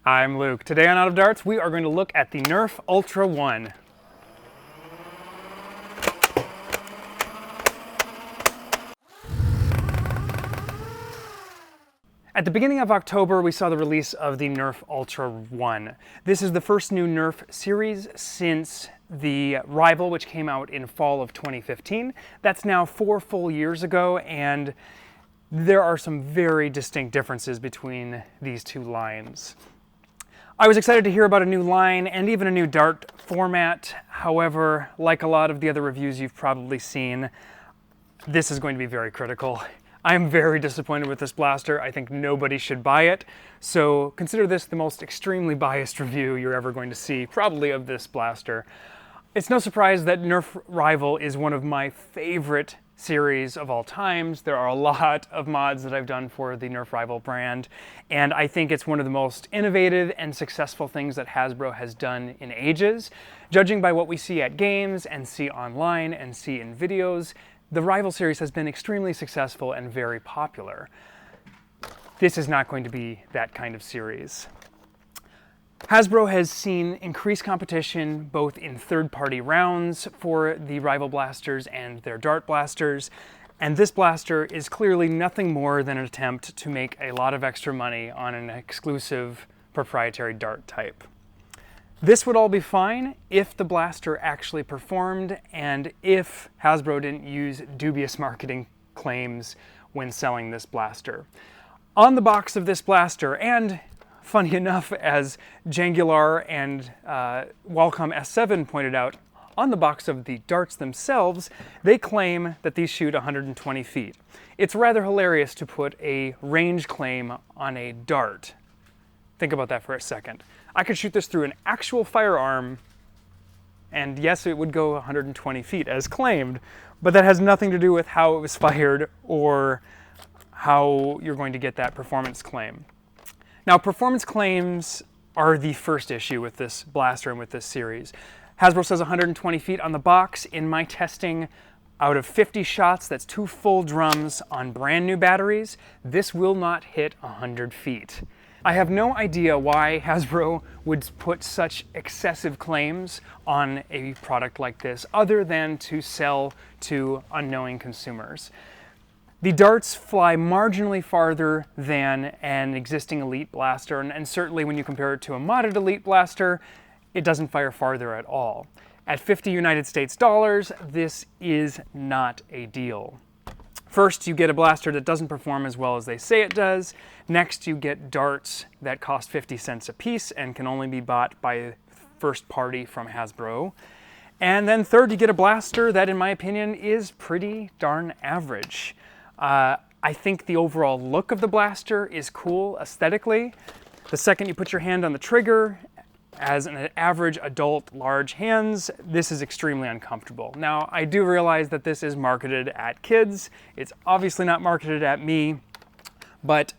I'm Luke. Today on Out of Darts, we are going to look at the Nerf Ultra 1. At the beginning of October, we saw the release of the Nerf Ultra 1. This is the first new Nerf series since the Rival, which came out in fall of 2015. That's now 4 full years ago, and there are some very distinct differences between these two lines. I was excited to hear about a new line and even a new dart format. However, like a lot of the other reviews you've probably seen, this is going to be very critical. I'm very disappointed with this blaster. I think nobody should buy it. So consider this the most extremely biased review you're ever going to see, probably, of this blaster. It's no surprise that Nerf Rival is one of my favorite series of all times. There are a lot of mods that I've done for the Nerf Rival brand, and I think it's one of the most innovative and successful things that Hasbro has done in ages. Judging by what we see at games and see online and see in videos, the Rival series has been extremely successful and very popular. This is not going to be that kind of series. Hasbro has seen increased competition both in third-party rounds for the Rival blasters and their dart blasters, and this blaster is clearly nothing more than an attempt to make a lot of extra money on an exclusive proprietary dart type. This would all be fine if the blaster actually performed and if Hasbro didn't use dubious marketing claims when selling this blaster. On the box of this blaster, and funny enough, as Jangular and Wacom S7 pointed out, on the box of the darts themselves, they claim that these shoot 120 feet. It's rather hilarious to put a range claim on a dart. Think about that for a second. I could shoot this through an actual firearm, and yes, it would go 120 feet as claimed, but that has nothing to do with how it was fired or how you're going to get that performance claim. Now, performance claims are the first issue with this blaster and with this series. Hasbro says 120 feet on the box. In my testing, out of 50 shots, that's 2 full drums on brand new batteries, this will not hit 100 feet. I have no idea why Hasbro would put such excessive claims on a product like this, other than to sell to unknowing consumers. The darts fly marginally farther than an existing Elite blaster, and certainly when you compare it to a modded Elite blaster, it doesn't fire farther at all. At 50 United States dollars, this is not a deal. First, you get a blaster that doesn't perform as well as they say it does. Next, you get darts that cost 50 cents a piece and can only be bought by first party from Hasbro. And then third, you get a blaster that, in my opinion, is pretty darn average. I think the overall look of the blaster is cool aesthetically. The second you put your hand on the trigger, as an average adult large hands, this is extremely uncomfortable. Now, I do realize that this is marketed at kids. It's obviously not marketed at me, but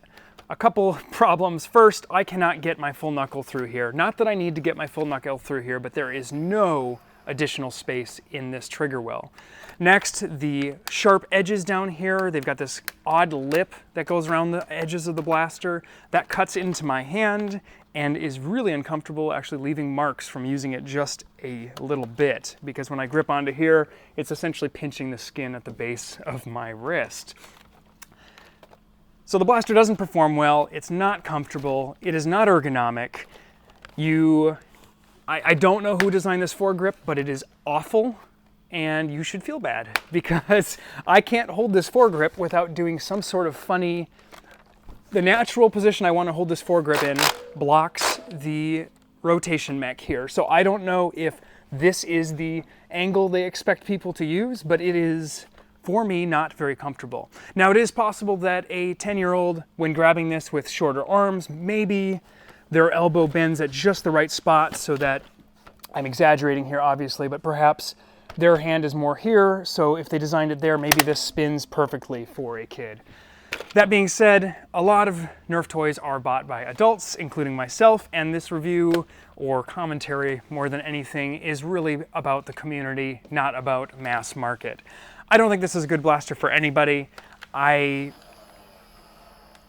a couple problems. First, I cannot get my full knuckle through here. Not that I need to get my full knuckle through here, but there is no additional space in this trigger well. Next, the sharp edges down here, they've got this odd lip that goes around the edges of the blaster that cuts into my hand and is really uncomfortable, actually leaving marks from using it just a little bit, because when I grip onto here, it's essentially pinching the skin at the base of my wrist. So the blaster doesn't perform well, it's not comfortable, it is not ergonomic. I don't know who designed this foregrip, but it is awful, and you should feel bad, because I can't hold this foregrip without doing some sort of funny... The natural position I want to hold this foregrip in blocks the rotation mech here, so I don't know if this is the angle they expect people to use, but it is, for me, not very comfortable. Now, it is possible that a 10-year-old, when grabbing this with shorter arms, maybe their elbow bends at just the right spot, so that, I'm exaggerating here obviously, but perhaps their hand is more here, so if they designed it there, maybe this spins perfectly for a kid. That being said, a lot of Nerf toys are bought by adults, including myself, and this review, or commentary more than anything, is really about the community, not about mass market. I don't think this is a good blaster for anybody.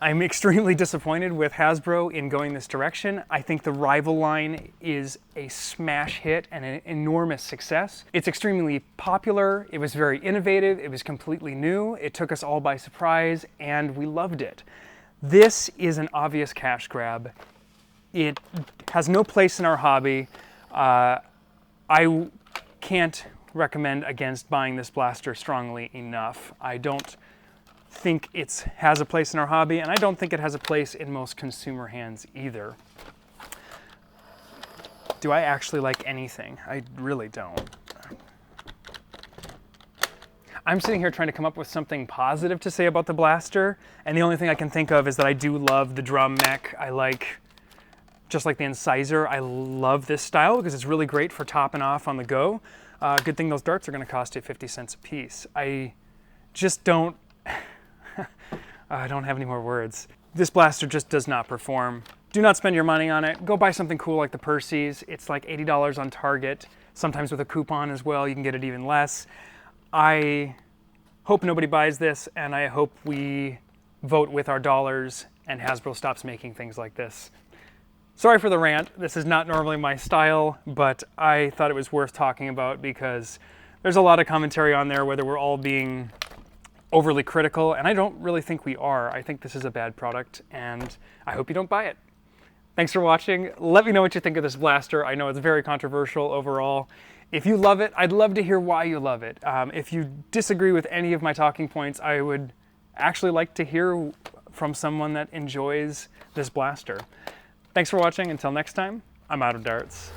I'm extremely disappointed with Hasbro in going this direction. I think the Rival line is a smash hit and an enormous success. It's extremely popular, it was very innovative, it was completely new, it took us all by surprise, and we loved it. This is an obvious cash grab. It has no place in our hobby. I can't recommend against buying this blaster strongly enough. I don't think it has a place in our hobby, and I don't think it has a place in most consumer hands either. Do I actually like anything? I really don't. I'm sitting here trying to come up with something positive to say about the blaster, and the only thing I can think of is that I do love the drum mech. I like, just like the Incisor, I love this style because it's really great for topping off on the go. Good thing those darts are going to cost you 50 cents a piece. I just don't, I don't have any more words. This blaster just does not perform. Do not spend your money on it. Go buy something cool like the Percy's. It's like $80 on Target. Sometimes with a coupon as well, you can get it even less. I hope nobody buys this, and I hope we vote with our dollars and Hasbro stops making things like this. Sorry for the rant. This is not normally my style, but I thought it was worth talking about because there's a lot of commentary on there whether we're all being overly critical, and I don't really think we are. I think this is a bad product, and I hope you don't buy it. Thanks for watching. Let me know what you think of this blaster. I know it's very controversial overall. If you love it, I'd love to hear why you love it. If you disagree with any of my talking points, I would actually like to hear from someone that enjoys this blaster. Thanks for watching. Until next time, I'm out of darts.